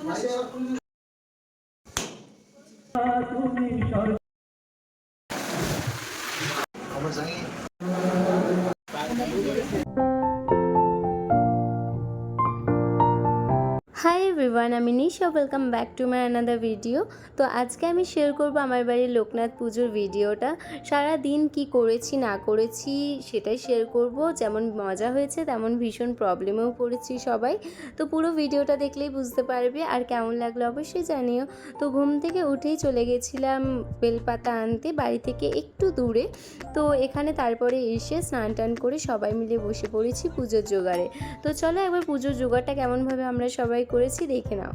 High everyone, আমি Nisha. Welcome back to my another video. তো আজকে আমি শেয়ার করব আমার বাড়ির লোকনাথ পুজোর ভিডিওটা। সারা দিন কি করেছি না করেছি সেটাই শেয়ার করব। যেমন মজা হয়েছে তেমন ভীষণ প্রবলেমেও পড়েছি সবাই। তো পুরো ভিডিওটা দেখলেই বুঝতে পারবে। আর কেমন লাগলো অবশ্যই জানিও। তো ঘুম থেকে উঠেই চলে গেছিলাম বেলপাতা আনতে, বাড়ি থেকে একটু দূরে। তো এখানে তারপরে এসে স্নান টান করে সবাই মিলে বসে পড়েছি পুজোর জোগাড়ে। তো চলো একবার পুজোর জোগাড়টা কেমনভাবে আমরা সবাই করেছি দেখে নাও।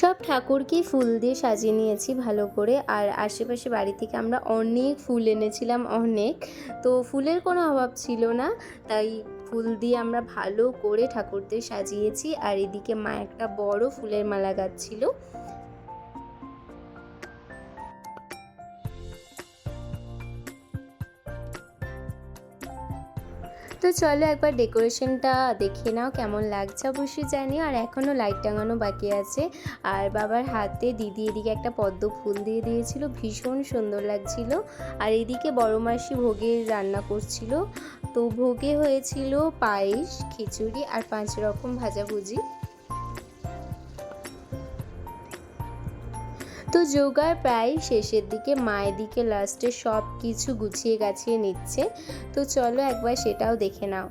সব ঠাকুরকেই ফুল দিয়ে সাজিয়ে নিয়েছি ভালো করে। আর আশেপাশে বাড়ি থেকে আমরা অনেক ফুল এনেছিলাম, অনেক। তো ফুলের কোনো অভাব ছিল না, তাই ফুল দিয়ে আমরা ভালো করে ঠাকুরদের সাজিয়েছি। আর এদিকে মা একটা বড় ফুলের মালা গাঁথছিল। তো চলো একবার ডেকোরেশনটা দেখে নাও কেমন লাগছে অবশ্যই জানিও। আর এখনও লাইট টাঙানো বাকি আছে। আর বাবার হাতে দিদি এদিকে একটা পদ্ম ফুল দিয়ে দিয়েছিল, ভীষণ সুন্দর লাগছিল। আর এদিকে বড় মাসি ভোগের রান্না করছিল। তো ভোগে হয়েছিল পায়েস, খিচুড়ি আর 5 রকম ভাজাভুজি। তো জোগাড় প্রায় শেষের দিকে, মায়ের দিকে লাস্টে সব কিছু গুছিয়ে গাছিয়ে নিচ্ছে। তো চলো একবার সেটাও দেখে নাও।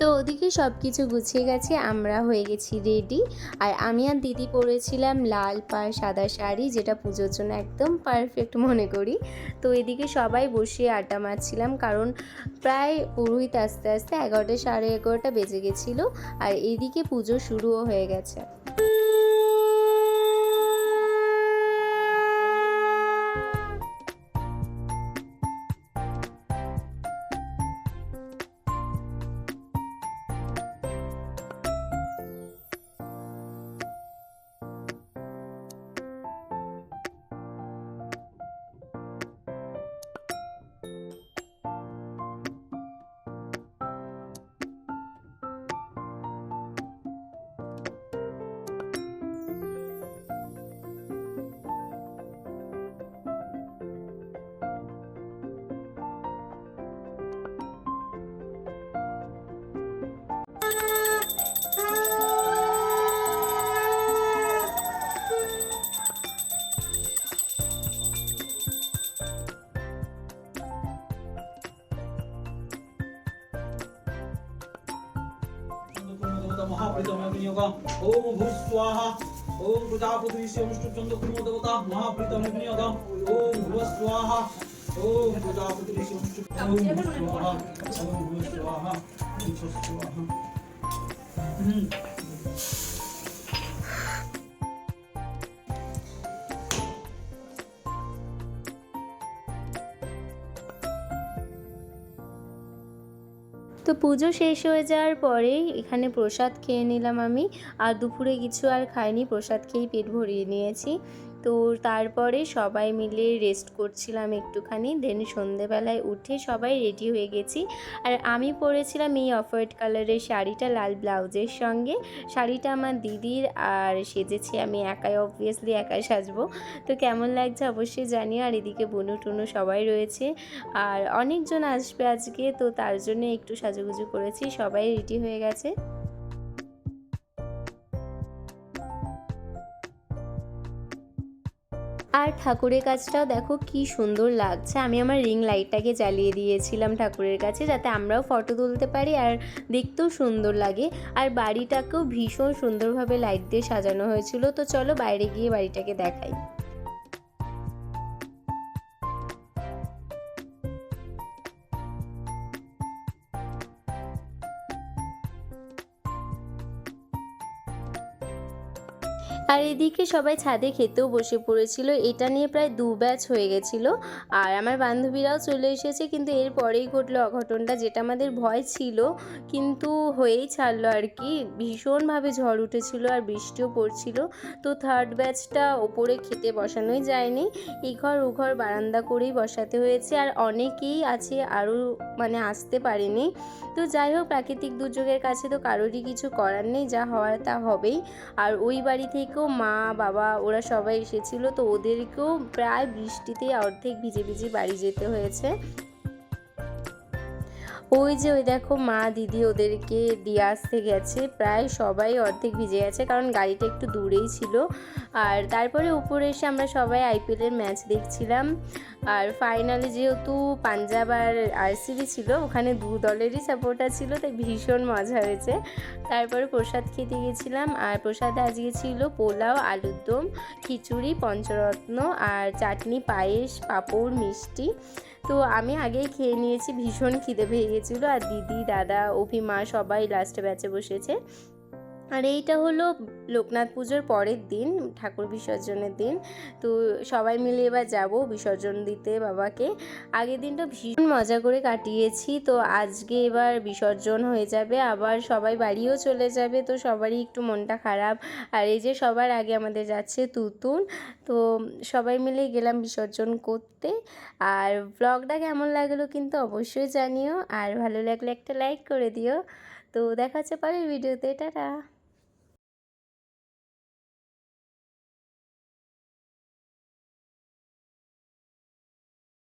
তো ওদিকে সব কিছু গুছিয়ে গেছে, আমরা হয়ে গেছি রেডি। আর আমি আর দিদি পরেছিলাম লাল পাড় সাদা শাড়ি, যেটা পুজোর জন্য একদম পারফেক্ট মনে করি। তো এদিকে সবাই বসে আড্ডা মারছিলাম, কারণ প্রায় পুরোহিত আস্তে আস্তে 11টা সাড়ে 11টা বেজে গেছিলো। আর এদিকে পুজো শুরুও হয়ে গেছে। महाप्रीतमग्नियोगा ओम भूस्वाहा ओम प्रजापतिस्य विष्णुचंद्र कुर्म देवता महाप्रीतमग्नियोगा ओम भूस्वाहा ओम प्रजापतिस्य विष्णु ओम भूस्वाहा ओम भूस्वाहा भूस्वाहा। তো পুজো শেষ হয়ে যাওয়ার পরেই এখানে প্রসাদ খেয়ে নিলাম আমি। আর দুপুরে কিছু আর খাইনি, প্রসাদ খেয়েই পেট ভরিয়ে নিয়েছি। তো তারপরে সবাই মিলে রেস্ট করছিলাম একটুখানি। দেন সন্ধেবেলায় উঠে সবাই রেডি হয়ে গেছি। আর আমি পরেছিলাম এই অফ হোয়াইট কালারের শাড়িটা লাল ব্লাউজের সঙ্গে। শাড়িটা আমার দিদির, আর সেজেছি আমি একাই, অবভিয়াসলি একাই সাজবো। তো কেমন লাগছে অবশ্যই জানিও। আর এদিকে বুনু টুনু সবাই রয়েছে, আর অনেকজন আসবে আজকে, তো তার জন্য একটু সাজুগুজু করেছি। সবাই রেডি হয়ে গেছে। আর ঠাকুরের কাছটাও দেখো কি সুন্দর লাগছে। আমি আমার রিং লাইটটাকে জ্বালিয়ে দিয়েছিলাম ঠাকুরের কাছে, যাতে আমরাও ফটো তুলতে পারি আর দেখতেও সুন্দর লাগে। আর বাড়িটাকেও ভীষণ সুন্দরভাবে লাইট দিয়ে সাজানো হয়েছিল। তো চলো বাইরে গিয়ে বাড়িটাকে দেখাই। আর এদিকে সবাই ছাদে খেতেও বসে পড়েছিল। এটা নিয়ে প্রায় 2 ব্যাচ হয়ে গেছিল। আর আমার বান্ধবীরাও চলে এসেছে, কিন্তু এর পরেই ঘটলো অঘটনটা, যেটা আমাদের ভয় ছিল কিন্তু হয়েই ছাড়লো আর কি। ভীষণভাবে ঝড় উঠেছিল আর বৃষ্টিও পড়ছিল। তো থার্ড ব্যাচটা ওপরে খেতে বসানোই যায়নি, এই ঘর ও ঘর বারান্দা করেই বসাতে হয়েছে। আর অনেকেই আছে আরও মানে আসতে পারেনি। তো যাই হোক, প্রাকৃতিক দুর্যোগের কাছে তো কারোরই কিছু করার নেই, যা হওয়ার তা হবেই। আর ওই বাড়ি থেকেও মা বাবা ওরা সবাই এসেছিল, তো ওদেরকেও প্রায় বৃষ্টিতে অর্ধেক ভিজে ভিজে বাড়ি যেতে হয়েছে। ওই যে ওই দেখো মা দিদি ওদেরকে দিয়ে আসতে গেছে, প্রায় সবাই অর্ধেক ভিজে গেছে, কারণ গাড়িটা একটু দূরেই ছিল। আর তারপরে উপরে এসে আমরা সবাই আইপিএলের ম্যাচ দেখছিলাম। আর ফাইনালে যেহেতু পাঞ্জাব আর আরসিবি ছিল, ওখানে 2 দলেরই সাপোর্টার ছিল, তাই ভীষণ মজা হয়েছে। তারপরে প্রসাদ খেতে গেছিলাম, আর প্রসাদে আজকে ছিল পোলাও, আলুর দম, খিচুড়ি, পঞ্চরত্ন আর চাটনি, পায়েস, পাঁপড়, মিষ্টি। তো আমি আগেই খেয়ে নিয়েছি, ভীষণ খিদে পেয়ে গেছিলো। আর দিদি দাদা অভিমা সবাই লাস্টে ব্যাচে বসেছে। আর এইটা হলো লোকনাথ পুজোর পরের দিন, ঠাকুর বিসর্জনের দিন। তো সবাই মিলে এবার যাব বিসর্জন দিতে বাবাকে। আগের দিনটা ভীষণ মজা করে কাটিয়েছি, তো আজকে এবার বিসর্জন হয়ে যাবে, আবার সবাই বাড়িও চলে যাবে, তো সবারই একটু মনটা খারাপ। আর এই যে সবার আগে আমাদের যাচ্ছে তুতুন, তো সবাই মিলে গেলাম বিসর্জন করতে। আর ব্লগটা কেমন লাগলো কিন্তু অবশ্যই জানিও, আর ভালো লাগলে একটা লাইক করে দিও। তো দেখা হচ্ছে পরের ভিডিওতে, টাটা।